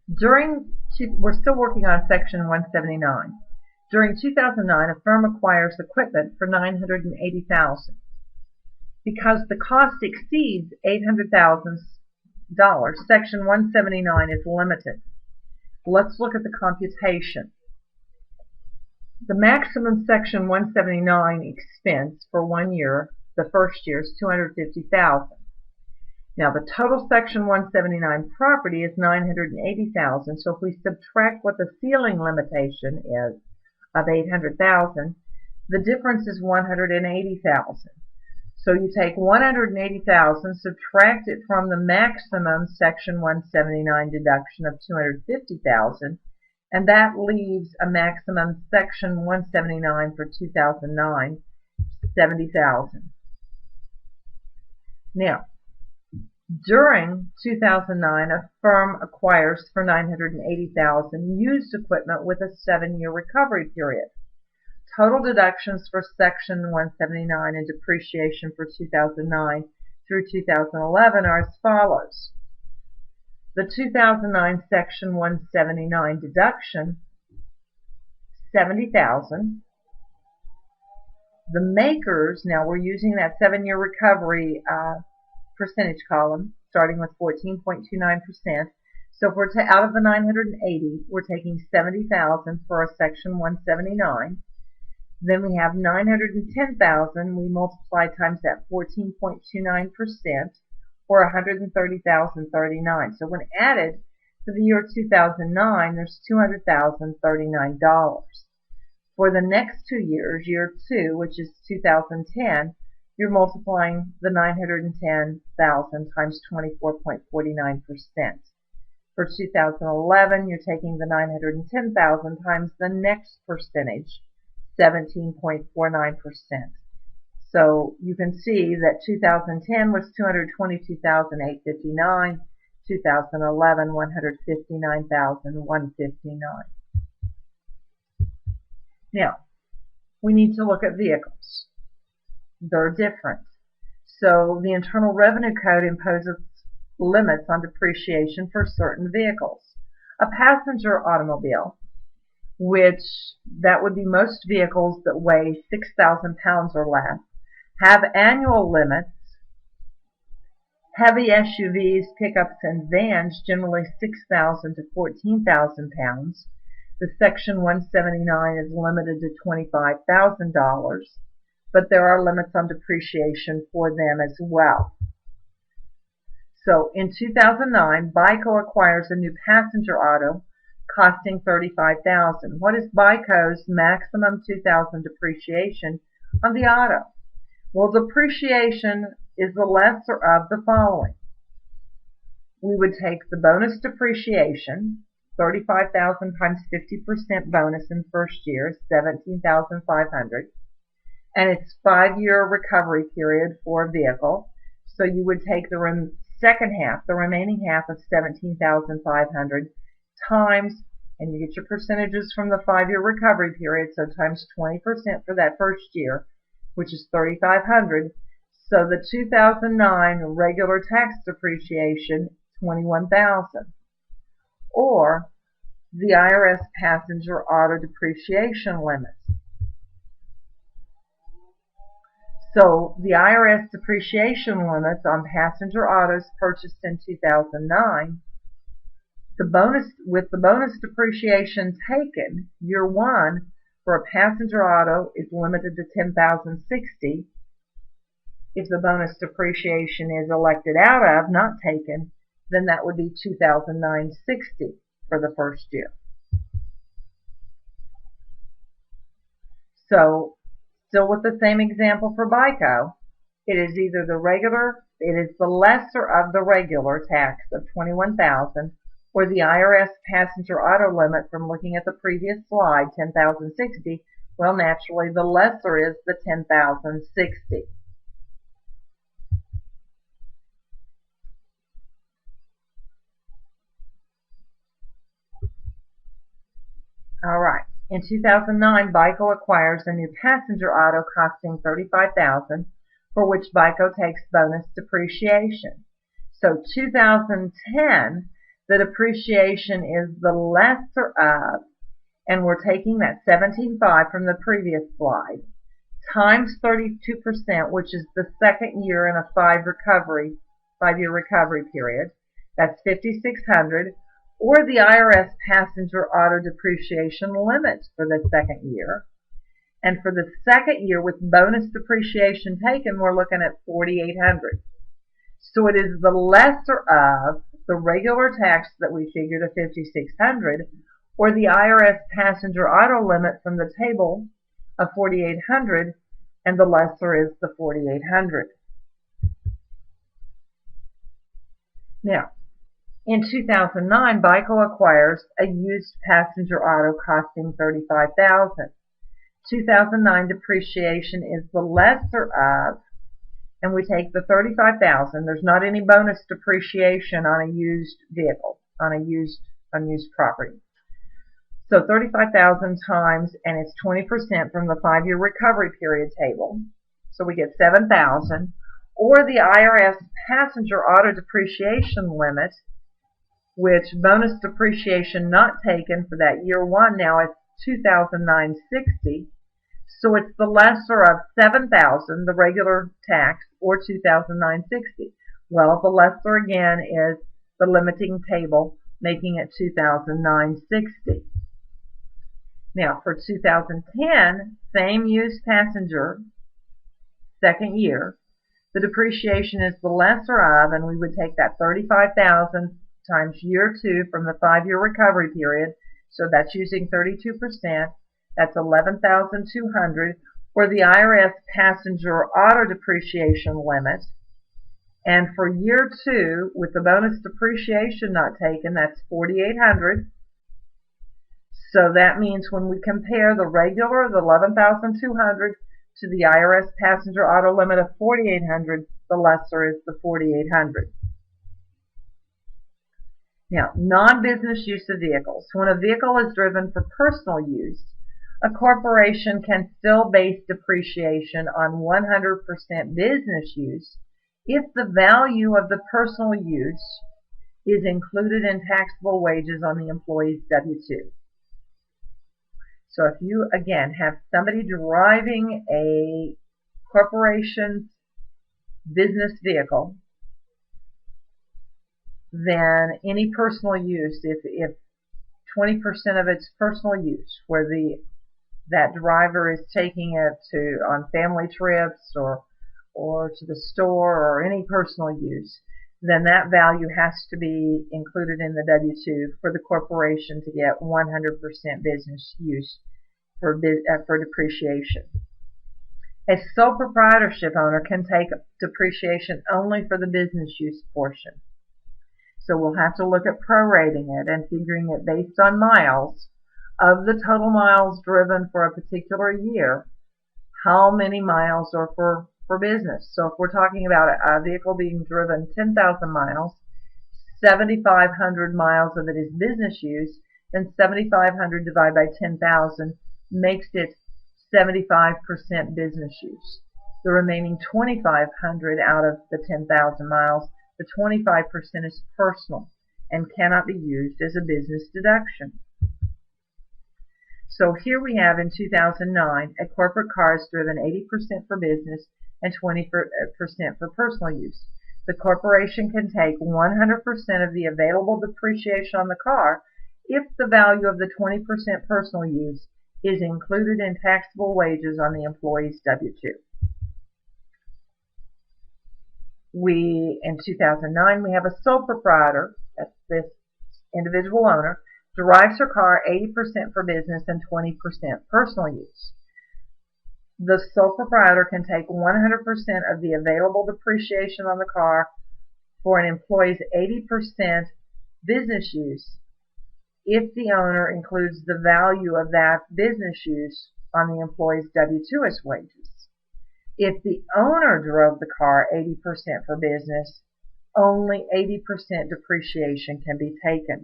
We're still working on Section 179. During 2009, a firm acquires equipment for $980,000. Because the cost exceeds $800,000, Section 179 is limited. Let's look at the computation. The maximum Section 179 expense for 1 year, the first year, is $250,000. Now the total Section 179 property is $980,000. So if we subtract what the ceiling limitation is of $800,000, the difference is $180,000. So you take $180,000, subtract it from the maximum Section 179 deduction of $250,000, and that leaves a maximum Section 179 for 2009, $70,000. Now, during 2009, a firm acquires for $980,000 used equipment with a 7-year recovery period. Total deductions for Section 179 and depreciation for 2009 through 2011 are as follows. The 2009 Section 179 deduction, $70,000. The makers, now we're using that 7-year recovery percentage column, starting with 14.29%. So if we're out of the 980, we're taking $70,000 for a Section 179. Then we have $910,000. We multiply times that 14.29%, or $130,039. So when added to the year 2009, there's $200,039. For the next 2 years, year 2, which is 2010, you're multiplying the 910,000 times 24.49%. For 2011, you're taking the 910,000 times the next percentage, 17.49%. So you can see that 2010 was $222,859, 2011 $159,159. Now, we need to look at vehicles. They're different. So the Internal Revenue Code imposes limits on depreciation for certain vehicles. A passenger automobile, which that would be most vehicles that weigh 6,000 pounds or less, have annual limits. Heavy SUVs, pickups, and vans, generally 6,000 to 14,000 pounds. The Section 179 is limited to $25,000, but there are limits on depreciation for them as well. So in 2009, BICO acquires a new passenger auto costing $35,000. What is BICO's maximum 2000 depreciation on the auto? Well, depreciation is the lesser of the following. We would take the bonus depreciation, $35,000 times 50% bonus in first year, $17,500, and it's 5-year recovery period for a vehicle. So you would take the second half, the remaining half of $17,500 times, and you get your percentages from the 5-year recovery period, so times 20% for that first year, which is $3,500. So the 2009 regular tax depreciation, $21,000. Or the IRS passenger auto depreciation limits. So the IRS depreciation limits on passenger autos purchased in 2009, with the bonus depreciation taken, year 1 for a passenger auto is limited to $10,060. If the bonus depreciation is elected out of, not taken, then that would be $2,960 for the first year. So, still with the same example for BICO, it is either the lesser of the regular tax of $21,000, or the IRS passenger auto limit from looking at the previous slide, $10,060. Well, naturally, the lesser is the $10,060. All right. In 2009, BICO acquires a new passenger auto costing $35,000, for which BICO takes bonus depreciation. So 2010, the depreciation is the lesser of, and we're taking that 17.5 from the previous slide, times 32%, which is the second year in a 5-year recovery period. That's 5,600, or the IRS passenger auto depreciation limit for the second year. And for the second year with bonus depreciation taken, we're looking at 4,800. So it is the lesser of the regular tax that we figured of 5,600, or the IRS passenger auto limit from the table of 4,800, and the lesser is the 4,800. Now, in 2009, BICO acquires a used passenger auto costing $35,000. 2009 depreciation is the lesser of, and we take the $35,000. There's not any bonus depreciation on a used vehicle, on a unused property. So 35,000 times, and it's 20% from the 5-year recovery period table. So we get 7,000, or the IRS passenger auto depreciation limit, which bonus depreciation not taken for that year one now is $2,960. So it's the lesser of 7,000, the regular tax, or $2,960. Well, the lesser again is the limiting table, making it $2,960. Now, for 2010, same used passenger, second year, the depreciation is the lesser of, and we would take that 35,000 times year 2 from the 5-year recovery period, so that's using 32%, that's 11,200, or the IRS passenger auto depreciation limit. And for year 2, with the bonus depreciation not taken, that's 4,800. So that means when we compare the regular, the 11,200, to the IRS passenger auto limit of 4,800, the lesser is the 4,800. Now, non-business use of vehicles. When a vehicle is driven for personal use, a corporation can still base depreciation on 100% business use if the value of the personal use is included in taxable wages on the employee's W-2. So if you, again, have somebody driving a corporation's business vehicle, then any personal use, if 20% of it's personal use, where that driver is taking it on family trips or to the store or any personal use, then that value has to be included in the W-2 for the corporation to get 100% business use for depreciation. A sole proprietorship owner can take depreciation only for the business use portion. So we'll have to look at prorating it and figuring it based on miles. Of the total miles driven for a particular year, how many miles are for business? So if we're talking about a vehicle being driven 10,000 miles, 7,500 miles of it is business use, then 7,500 divided by 10,000 makes it 75% business use. The remaining 2,500 out of the 10,000 miles, the 25% is personal and cannot be used as a business deduction. So here we have in 2009, a corporate car is driven 80% for business and 20% for personal use. The corporation can take 100% of the available depreciation on the car if the value of the 20% personal use is included in taxable wages on the employee's W-2. In 2009, we have a sole proprietor, that's this individual owner, drives her car 80% for business and 20% personal use. The sole proprietor can take 100% of the available depreciation on the car for an employee's 80% business use if the owner includes the value of that business use on the employee's W-2 as wages. If the owner drove the car 80% for business, only 80% depreciation can be taken.